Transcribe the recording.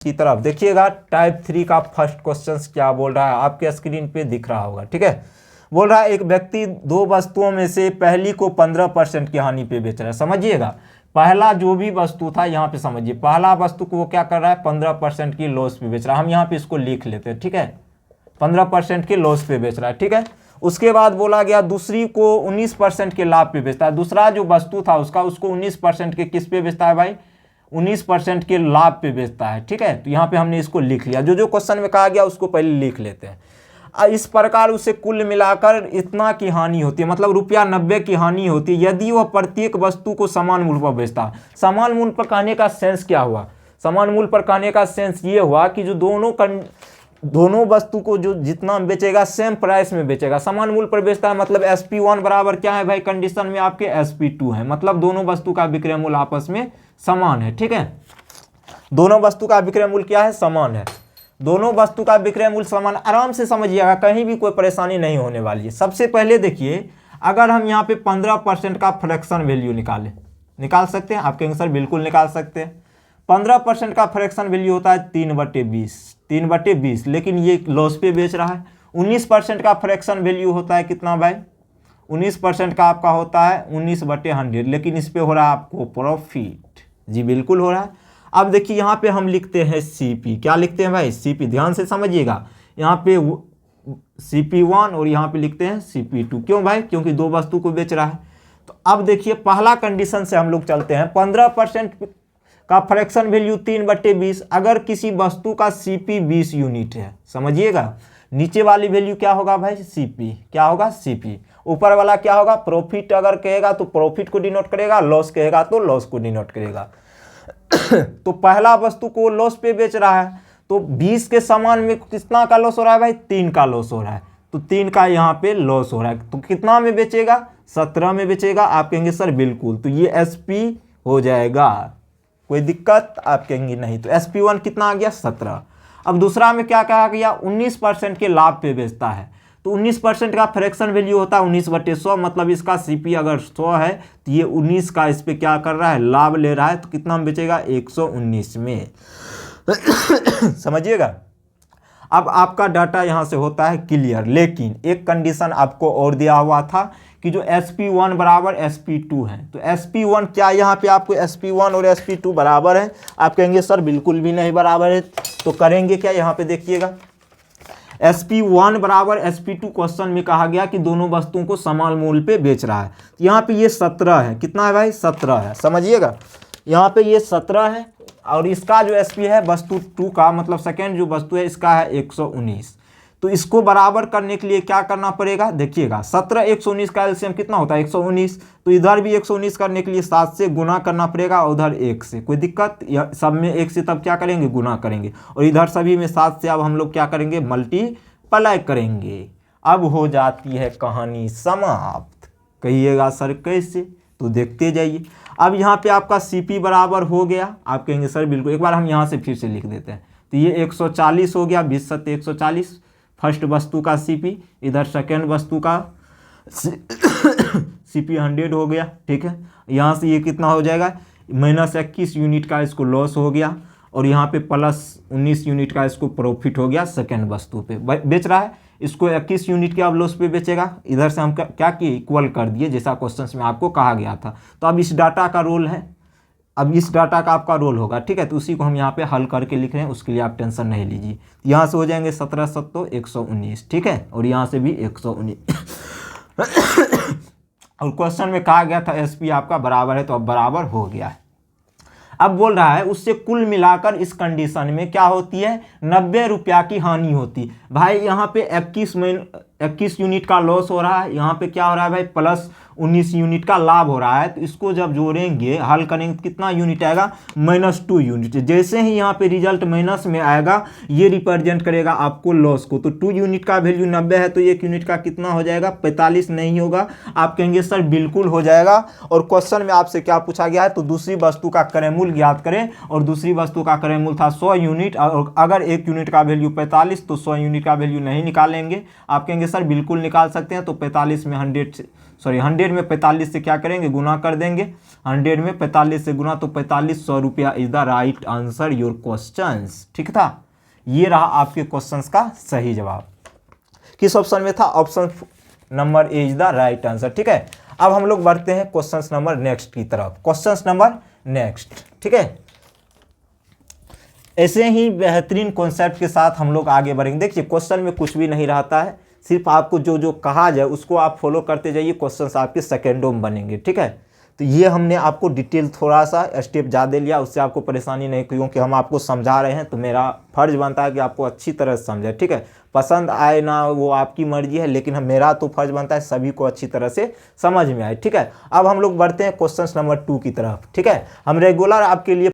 की तरफ देखिएगा, टाइप 3 का फर्स्ट क्वेश्चन क्या बोल रहा है आपके स्क्रीन पे दिख रहा होगा। ठीक है, बोल रहा है एक व्यक्ति दो वस्तुओं में से पहली को 15% की हानि पे बेच रहा है। समझिएगा, पहला जो भी वस्तु था यहाँ पे समझिए, पहला वस्तु को वो क्या कर रहा है 15% की लॉस पे बेच रहा है। हम यहाँ पे इसको लिख लेते हैं। ठीक है, 15% के लॉस पे बेच रहा है। ठीक है, उसके बाद बोला गया दूसरी को 19% के लाभ पे बेचता है। दूसरा जो वस्तु था उसका उसको 19% के किस पे बेचता है भाई, 19% के लाभ पे बेचता है। ठीक है, तो यहाँ पे हमने इसको लिख लिया। जो जो क्वेश्चन में कहा गया उसको पहले लिख लेते हैं। इस प्रकार उसे कुल मिलाकर इतना की हानि होती है, मतलब ₹90 की हानि होती है यदि वह प्रत्येक वस्तु को समान मूल्य पर बेचता है। समान मूल्य पर कहने का सेंस क्या हुआ, समान मूल्य पर कहने का सेंस ये हुआ कि जो दोनों वस्तु को जो जितना बेचेगा सेम प्राइस में बेचेगा। समान मूल्य पर बेचता है मतलब SP1 बराबर क्या है भाई, कंडीशन में आपके SP2 है, मतलब दोनों वस्तु का विक्रय मूल्य आपस में समान है। ठीक है, दोनों वस्तु का विक्रय मूल्य क्या है, समान है। दोनों वस्तु का विक्रय मूल्य समान, आराम से समझिएगा, कहीं भी कोई परेशानी नहीं होने वाली है। सबसे पहले देखिए, अगर हम यहाँ पे 15% का फ्रैक्शन वैल्यू निकाल सकते हैं, आप कहेंगे सर बिल्कुल निकाल सकते हैं। 15% का फ्रैक्शन वैल्यू होता है 3/20, लेकिन ये लॉस पे बेच रहा है। 19% का फ्रैक्शन वैल्यू होता है कितना भाई, 19% का आपका होता है 19/100, लेकिन इस पे हो रहा है आपको प्रॉफिट। जी बिल्कुल हो रहा है। अब देखिए यहाँ पे हम लिखते हैं CP, क्या लिखते हैं भाई, CP, ध्यान से समझिएगा। यहाँ पे CP1 और यहाँ पे लिखते हैं CP2। क्यों भाई, क्योंकि दो वस्तु को बेच रहा है। तो अब देखिए पहला कंडीशन से हम लोग चलते हैं। 15% का फ्रैक्शन वैल्यू 3/20, अगर किसी वस्तु का CP 20 यूनिट है, समझिएगा, नीचे वाली वैल्यू क्या होगा भाई, CP, क्या होगा CP, ऊपर वाला क्या होगा प्रॉफिट। अगर कहेगा तो प्रॉफिट को डिनोट करेगा, लॉस कहेगा तो लॉस को डिनोट करेगा। तो पहला वस्तु को लॉस पे बेच रहा है, तो 20 के समान में कितना का लॉस हो रहा है भाई, 3 का लॉस हो रहा है। तो 3 का यहाँ पे लॉस हो रहा है, तो कितना में बेचेगा, 17 में बेचेगा। आप कहेंगे सर बिल्कुल, तो ये SP हो जाएगा, कोई दिक्कत, आप कहेंगे नहीं। तो SP1 कितना आ गया, 17। अब दूसरा में क्या कहा गया, 19% के लाभ पे बेचता है। तो 19% का फ्रैक्शन वैल्यू होता है 19/100, मतलब इसका CP अगर 100 है तो ये 19 का इस पे क्या कर रहा है, लाभ ले रहा है। तो कितना में बेचेगा, 119 में। समझिएगा। अब आपका डाटा यहाँ से होता है क्लियर, लेकिन एक कंडीशन आपको और दिया हुआ था कि जो SP1 बराबर SP2 है। तो SP1 क्या यहाँ पे आपको SP1 और SP2 बराबर है, आप कहेंगे सर बिल्कुल भी नहीं बराबर है। तो करेंगे क्या, यहाँ पे देखिएगा, SP1 बराबर SP2 क्वेश्चन में कहा गया कि दोनों वस्तुओं को समान मूल्य पे बेच रहा है। तो यहाँ पे ये 17 है, कितना है भाई, 17 है। समझिएगा, यहाँ पे ये 17 है और इसका जो SP है वस्तु 2 का, मतलब सेकेंड जो वस्तु है इसका है 119। तो इसको बराबर करने के लिए क्या करना पड़ेगा, देखिएगा 17 119 का एलसीएम कितना होता है 119। तो इधर भी 119 करने के लिए 7 से गुना करना पड़ेगा और उधर 1 से, कोई दिक्कत, सब में 1 से तब क्या करेंगे, गुना करेंगे। और इधर सभी में 7 से अब हम लोग क्या करेंगे, मल्टीप्लाई करेंगे। अब हो जाती है कहानी समाप्त। कहिएगा सर कैसे, तो देखते जाइए। अब यहाँ पे आपका CP बराबर हो गया, आप कहेंगे सर बिल्कुल, एक बार हम यहाँ से फिर से लिख देते हैं। तो ये 140 हो गया, 20 × 140 फर्स्ट वस्तु का CP, इधर सेकेंड वस्तु का CP 100 हो गया। ठीक है, यहाँ से ये कितना हो जाएगा, -21 यूनिट का इसको लॉस हो गया और यहाँ पे +19 यूनिट का इसको प्रॉफिट हो गया। सेकेंड वस्तु पे बेच रहा है, इसको 21 यूनिट के अब लॉस पे बेचेगा। इधर से हम क्या किए, इक्वल कर दिए, जैसा क्वेश्चन में आपको कहा गया था। तो अब इस डाटा का रोल है, अब इस डाटा का आपका रोल होगा। ठीक है, तो उसी को हम यहाँ पे हल करके लिख रहे हैं, उसके लिए आप टेंशन नहीं लीजिए। यहाँ से हो जाएंगे 17 7 119, ठीक है, और यहाँ से भी 119। और क्वेश्चन में कहा गया था SP आपका बराबर है, तो अब बराबर हो गया है। अब बोल रहा है उससे कुल मिलाकर इस कंडीशन में क्या होती है, ₹90 की हानि होती। भाई यहाँ पे 21 यूनिट का लॉस हो रहा है, यहाँ पे क्या हो रहा है भाई, +19 यूनिट का लाभ हो रहा है। तो इसको जब जोड़ेंगे, हल करेंगे, कितना यूनिट आएगा, -2 यूनिट। जैसे ही यहाँ पे रिजल्ट माइनस में आएगा, ये रिप्रेजेंट करेगा आपको लॉस को। तो 2 यूनिट का वैल्यू 90 है, तो 1 यूनिट का कितना हो जाएगा, 45 नहीं होगा। आप कहेंगे सर बिल्कुल हो जाएगा। और क्वेश्चन में आपसे क्या पूछा गया है, तो दूसरी वस्तु का क्रय मूल्य ज्ञात करें, और दूसरी वस्तु का क्रय मूल्य था 100 यूनिट, और अगर 1 यूनिट का वैल्यू 45, तो 100 यूनिट का वैल्यू नहीं निकालेंगे। आप कहेंगे सर बिल्कुल निकाल सकते हैं। तो 45 में 100 में 45 से क्या करेंगे, गुना कर देंगे। 100 में 45 से गुना, तो 4500 रुपया is the right answer your questions. ठीक था, ये रहा आपके क्वेश्चंस का सही जवाब। किस ऑप्शन में था, option number A is the right answer. ठीक है, अब हम लोग बढ़ते हैं क्वेश्चंस नंबर नेक्स्ट की तरफ। क्वेश्चंस नंबर नेक्स्ट, ठीक है, ऐसे ही बेहतरीन कॉन्सेप्ट के साथ हम लोग आगे बढ़ेंगे। देखिए क्वेश्चन में कुछ भी नहीं रहता है, सिर्फ आपको जो जो कहा जाए उसको आप फॉलो करते जाइए, क्वेश्चंस आपके सेकेंडों में बनेंगे। ठीक है, तो ये हमने आपको डिटेल थोड़ा सा स्टेप ज़्यादा लिया, उससे आपको परेशानी नहीं, क्योंकि हम आपको समझा रहे हैं तो मेरा फर्ज बनता है कि आपको अच्छी तरह से समझे। ठीक है, पसंद आए ना वो आपकी मर्जी है, लेकिन मेरा तो फर्ज बनता है सभी को अच्छी तरह से समझ में आए। ठीक है, अब हम लोग बढ़ते हैं क्वेश्चन नंबर 2 की तरफ। ठीक है, हम रेगुलर आपके लिए